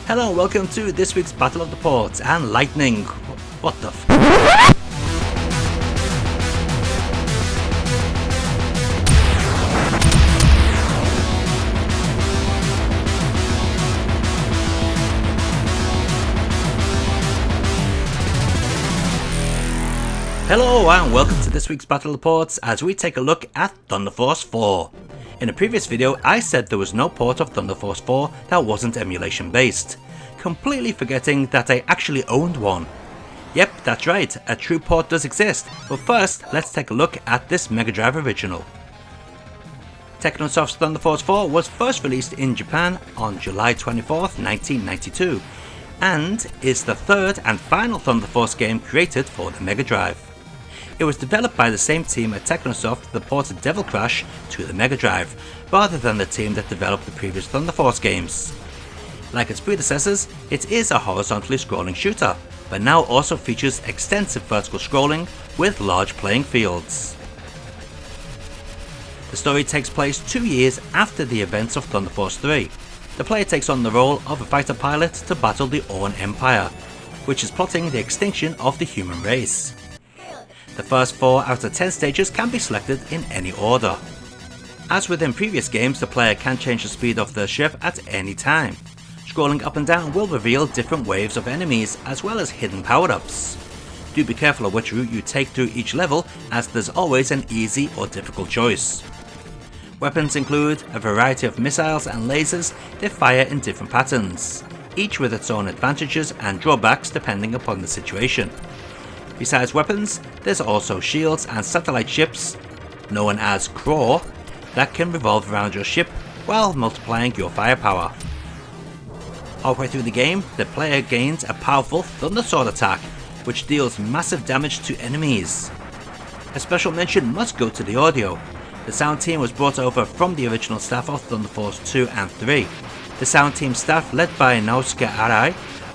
Hello and welcome to this week's Battle of the Ports and Lightning. What the f***? Hello and welcome to this week's Battle of the Ports as we take a look at Thunder Force 4. In a previous video I said there was no port of Thunder Force 4 that wasn't emulation based, completely forgetting that I actually owned one. Yep, that's right, a true port does exist, but first let's take a look at this Mega Drive original. Technosoft's Thunder Force 4 was first released in Japan on July 24th, 1992, and is the third and final Thunder Force game created for the Mega Drive. It was developed by the same team at Technosoft that ported Devil Crash to the Mega Drive, rather than the team that developed the previous Thunder Force games. Like its predecessors, it is a horizontally scrolling shooter, but now also features extensive vertical scrolling with large playing fields. The story takes place 2 years after the events of Thunder Force 3. The player takes on the role of a fighter pilot to battle the Orn Empire, which is plotting the extinction of the human race. The first 4 out of 10 stages can be selected in any order. As within previous games, the player can change the speed of the ship at any time. Scrolling up and down will reveal different waves of enemies as well as hidden power-ups. Do be careful of which route you take through each level, as there's always an easy or difficult choice. Weapons include a variety of missiles and lasers that fire in different patterns, each with its own advantages and drawbacks depending upon the situation. Besides weapons, there's also shields and satellite ships, known as Craw, that can revolve around your ship while multiplying your firepower. Halfway through the game, the player gains a powerful Thunder Sword attack, which deals massive damage to enemies. A special mention must go to the audio. The sound team was brought over from the original staff of Thunder Force 2 and 3. The sound team staff, led by Naosuke Arai,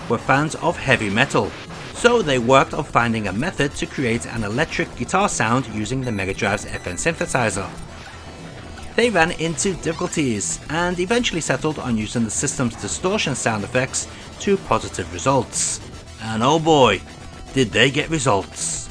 were fans of heavy metal, so they worked on finding a method to create an electric guitar sound using the Mega Drive's FN synthesizer. They ran into difficulties and eventually settled on using the system's distortion sound effects to positive results. And oh boy, did they get results.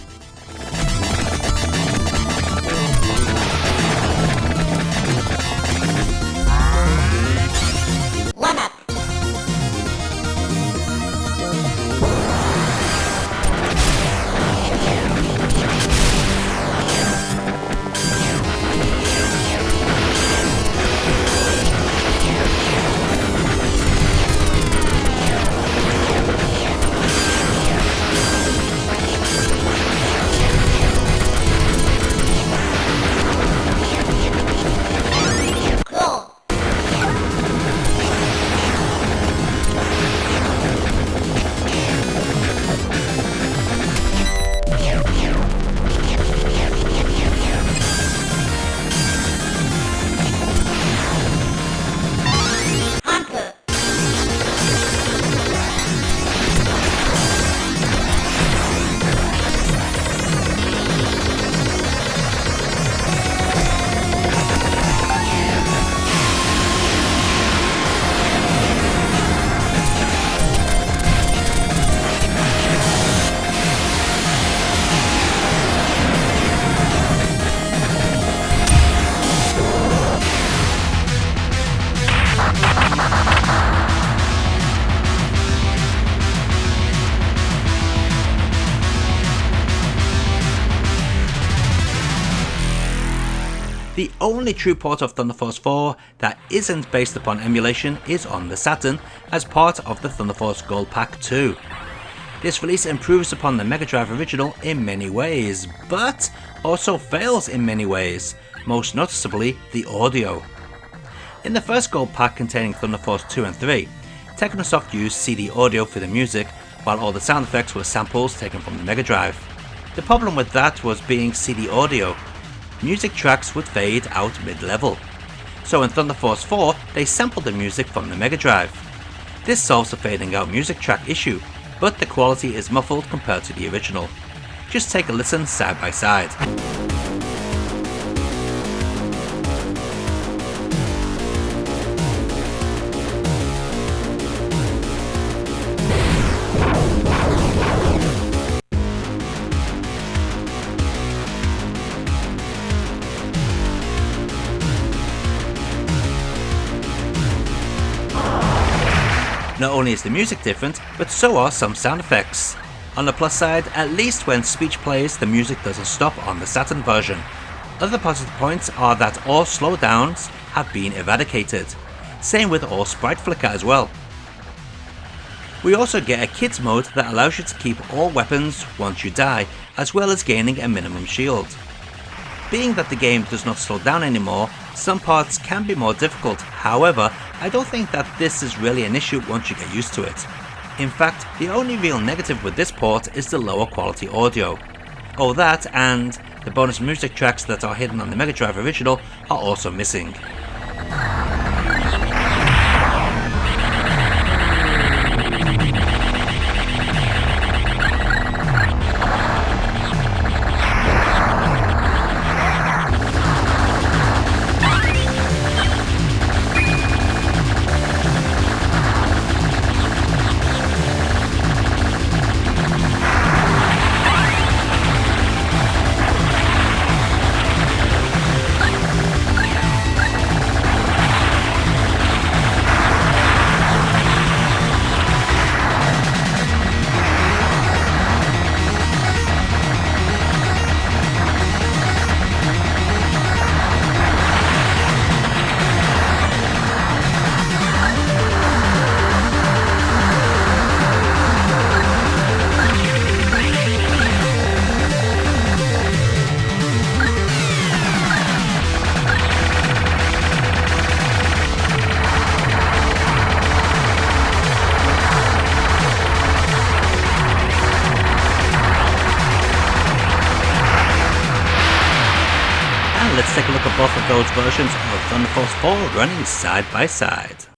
The only true port of Thunder Force 4 that isn't based upon emulation is on the Saturn as part of the Thunder Force Gold Pack 2. This release improves upon the Mega Drive original in many ways, but also fails in many ways, most noticeably the audio. In the first Gold Pack containing Thunder Force 2 and 3, Technosoft used CD audio for the music, while all the sound effects were samples taken from the Mega Drive. The problem with that was being CD audio. Music tracks would fade out mid-level. So in Thunder Force 4, they sampled the music from the Mega Drive. This solves the fading out music track issue, but the quality is muffled compared to the original. Just take a listen side by side. Not only is the music different, but so are some sound effects. On the plus side, at least when speech plays, the music doesn't stop on the Saturn version. Other positive points are that all slowdowns have been eradicated. Same with all sprite flicker as well. We also get a kids mode that allows you to keep all weapons once you die, as well as gaining a minimum shield. Being that the game does not slow down anymore, some parts can be more difficult. However, I don't think that this is really an issue once you get used to it. In fact, the only real negative with this port is the lower quality audio. Oh, that and the bonus music tracks that are hidden on the Mega Drive original are also missing. Let's take a look at both of those versions of Thunder Force 4 running side by side.